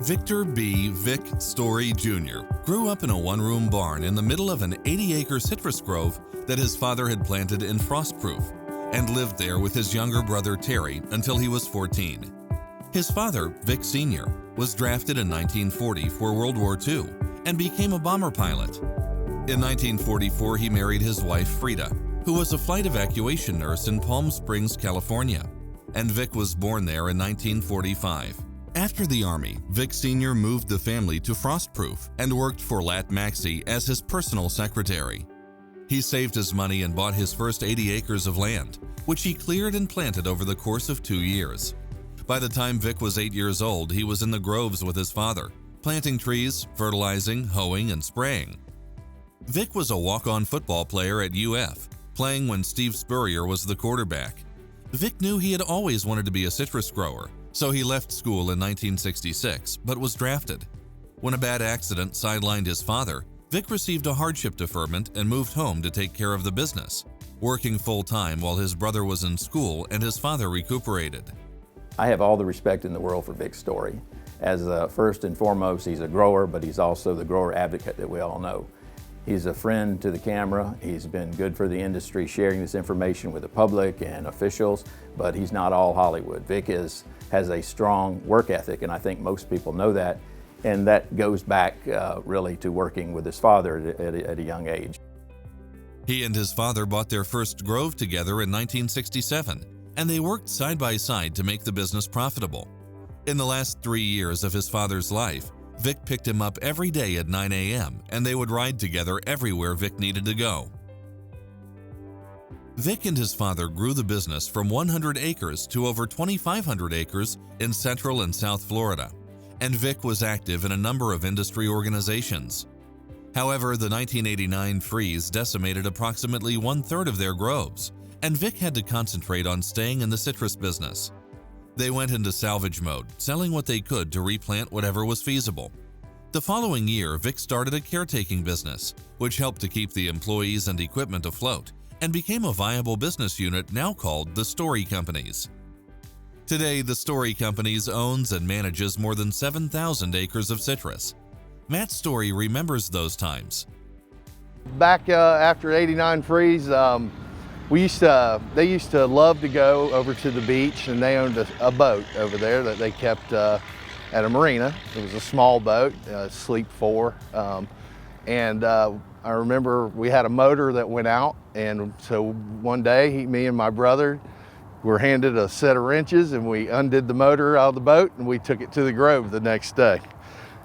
Victor B. Vic Story Jr. grew up in a one-room barn in the middle of an 80-acre citrus grove that his father had planted in frost-proof, and lived there with his younger brother Terry until he was 14. His father, Vic Sr., was drafted in 1940 for World War II and became a bomber pilot. In 1944, he married his wife Frida, who was a flight evacuation nurse in Palm Springs, California, and Vic was born there in 1945. After the Army, Vic Sr. moved the family to Frostproof and worked for Lat Maxey as his personal secretary. He saved his money and bought his first 80 acres of land, which he cleared and planted over the course of 2 years. By the time Vic was 8 years old, he was in the groves with his father, planting trees, fertilizing, hoeing, and spraying. Vic was a walk-on football player at UF, playing when Steve Spurrier was the quarterback. Vic knew he had always wanted to be a citrus grower, so he left school in 1966, but was drafted. When a bad accident sidelined his father, Vic received a hardship deferment and moved home to take care of the business, working full-time while his brother was in school and his father recuperated. I have all the respect in the world for Vic's story. As first and foremost, he's a grower, but he's also the grower advocate that we all know. He's a friend to the camera. He's been good for the industry, sharing this information with the public and officials, but he's not all Hollywood. Vic has a strong work ethic, and I think most people know that, and that goes back really to working with his father at a young age. He and his father bought their first grove together in 1967, and they worked side by side to make the business profitable. In the last 3 years of his father's life, Vic picked him up every day at 9 a.m., and they would ride together everywhere Vic needed to go. Vic and his father grew the business from 100 acres to over 2,500 acres in Central and South Florida, and Vic was active in a number of industry organizations. However, the 1989 freeze decimated approximately one-third of their groves, and Vic had to concentrate on staying in the citrus business. They went into salvage mode, selling what they could to replant whatever was feasible. The following year, Vic started a caretaking business, which helped to keep the employees and equipment afloat, and became a viable business unit now called the Story Companies. Today, the Story Companies owns and manages more than 7,000 acres of citrus. Matt Story remembers those times. Back after '89 freeze, they used to love to go over to the beach, and they owned a boat over there that they kept at a marina. It was a small boat, Sleep 4. I remember we had a motor that went out, and so one day me and my brother were handed a set of wrenches, and we undid the motor out of the boat, and we took it to the grove the next day.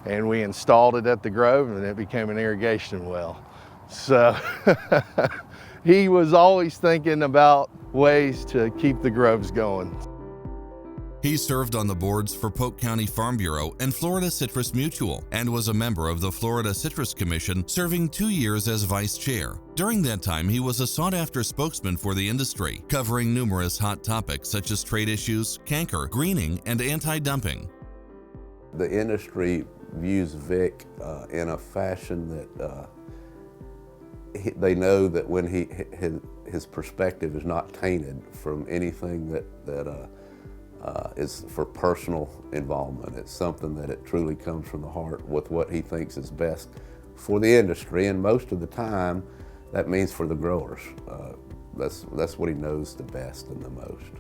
And we installed it at the grove, and it became an irrigation well. So he was always thinking about ways to keep the groves going. He served on the boards for Polk County Farm Bureau and Florida Citrus Mutual, and was a member of the Florida Citrus Commission, serving 2 years as vice chair. During that time, he was a sought-after spokesman for the industry, covering numerous hot topics such as trade issues, canker, greening, and anti-dumping. The industry views Vic in a fashion that they know that when his perspective is not tainted from anything that is for personal involvement. It's something that it truly comes from the heart with what he thinks is best for the industry, and most of the time that means for the growers. That's what he knows the best and the most.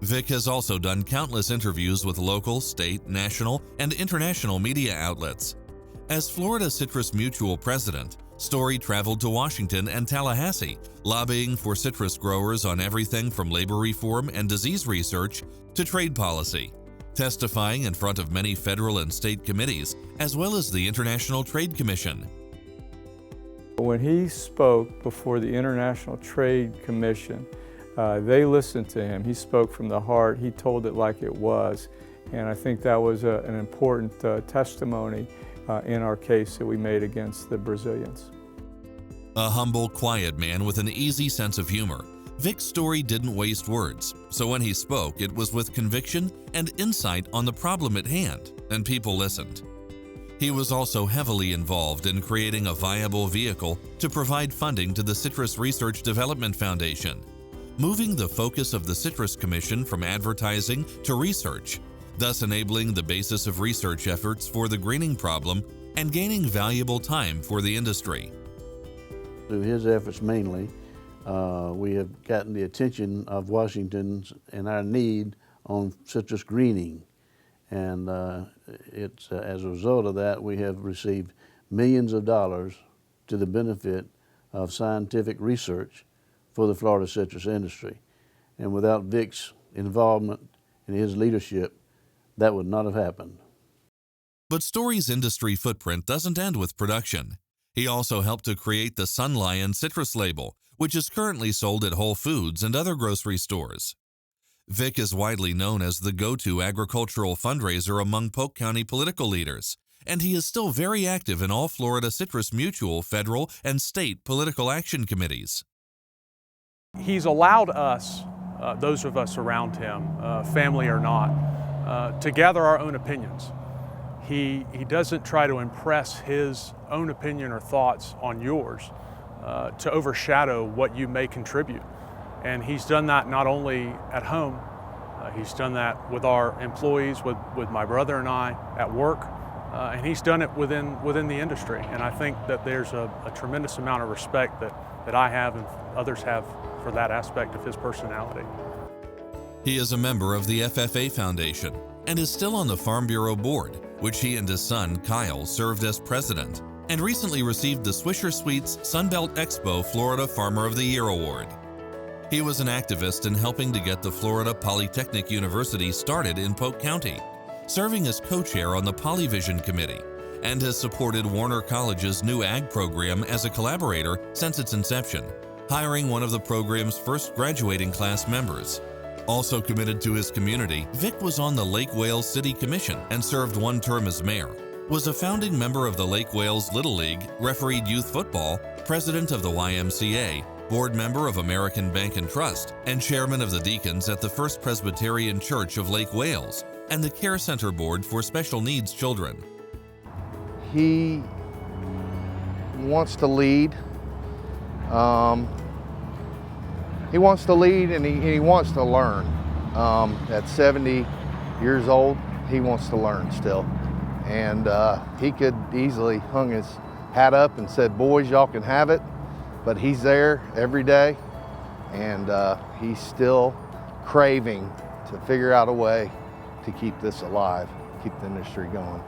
Vic has also done countless interviews with local, state, national, and international media outlets. As Florida Citrus Mutual president, Story traveled to Washington and Tallahassee, lobbying for citrus growers on everything from labor reform and disease research to trade policy, testifying in front of many federal and state committees, as well as the International Trade Commission. When he spoke before the International Trade Commission, they listened to him. He spoke from the heart. He told it like it was. And I think that was an important testimony in our case that we made against the Brazilians. A humble, quiet man with an easy sense of humor, Vic's Story didn't waste words, so when he spoke, it was with conviction and insight on the problem at hand, and people listened. He was also heavily involved in creating a viable vehicle to provide funding to the Citrus Research Development Foundation, moving the focus of the Citrus Commission from advertising to research. thus enabling the basis of research efforts for the greening problem and gaining valuable time for the industry. Through his efforts mainly, we have gotten the attention of Washington and our need on citrus greening. And as a result of that, we have received millions of dollars to the benefit of scientific research for the Florida citrus industry. And without Vic's involvement and his leadership, that would not have happened. But Story's industry footprint doesn't end with production. He also helped to create the Sun Lion citrus label, which is currently sold at Whole Foods and other grocery stores. Vic is widely known as the go-to agricultural fundraiser among Polk County political leaders, and he is still very active in all Florida Citrus Mutual federal and state political action committees. He's allowed us, those of us around him, family or not, to gather our own opinions. He doesn't try to impress his own opinion or thoughts on yours to overshadow what you may contribute. And he's done that not only at home, he's done that with our employees, with my brother and I at work, and he's done it within the industry. And I think that there's a tremendous amount of respect that I have and others have for that aspect of his personality. He is a member of the FFA Foundation and is still on the Farm Bureau board, which he and his son, Kyle, served as president, and recently received the Swisher Sweets Sunbelt Expo Florida Farmer of the Year Award. He was an activist in helping to get the Florida Polytechnic University started in Polk County, serving as co-chair on the Polyvision Committee, and has supported Warner College's new ag program as a collaborator since its inception, hiring one of the program's first graduating class members. Also committed to his community, Vic was on the Lake Wales City Commission and served one term as mayor, was a founding member of the Lake Wales Little League, refereed youth football, president of the YMCA, board member of American Bank and Trust, and chairman of the deacons at the First Presbyterian Church of Lake Wales and the Care Center Board for Special Needs Children. He wants to lead. He wants to lead and he wants to learn. At 70 years old, he wants to learn still. And he could easily hung his hat up and said, boys, y'all can have it. But he's there every day and he's still craving to figure out a way to keep this alive, keep the industry going.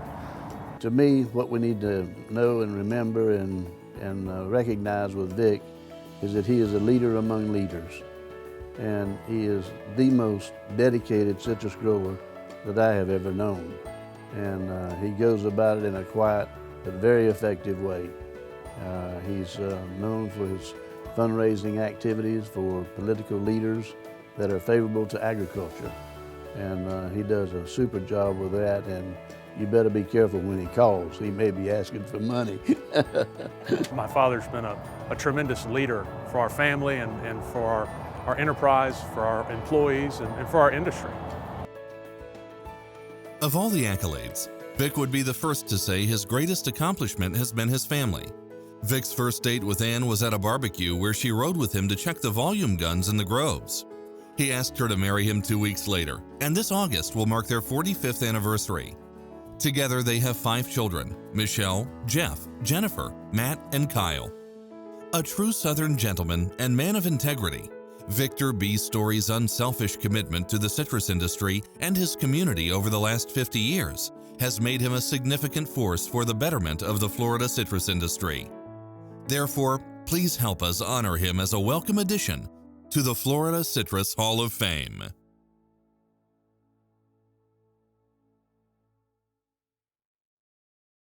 To me, what we need to know and remember and recognize with Vic is that he is a leader among leaders, and he is the most dedicated citrus grower that I have ever known. And he goes about it in a quiet but very effective way. He's known for his fundraising activities for political leaders that are favorable to agriculture. And he does a super job with that, and you better be careful when he calls. He may be asking for money. My father's been a tremendous leader for our family and for our enterprise, for our employees, and for our industry. Of all the accolades, Vic would be the first to say his greatest accomplishment has been his family. Vic's first date with Ann was at a barbecue where she rode with him to check the volume guns in the groves. He asked her to marry him 2 weeks later, and this August will mark their 45th anniversary. Together they have 5 children: Michelle, Jeff, Jennifer, Matt, and Kyle. A true Southern gentleman and man of integrity, Victor B. Story's unselfish commitment to the citrus industry and his community over the last 50 years has made him a significant force for the betterment of the Florida citrus industry. Therefore, please help us honor him as a welcome addition to the Florida Citrus Hall of Fame.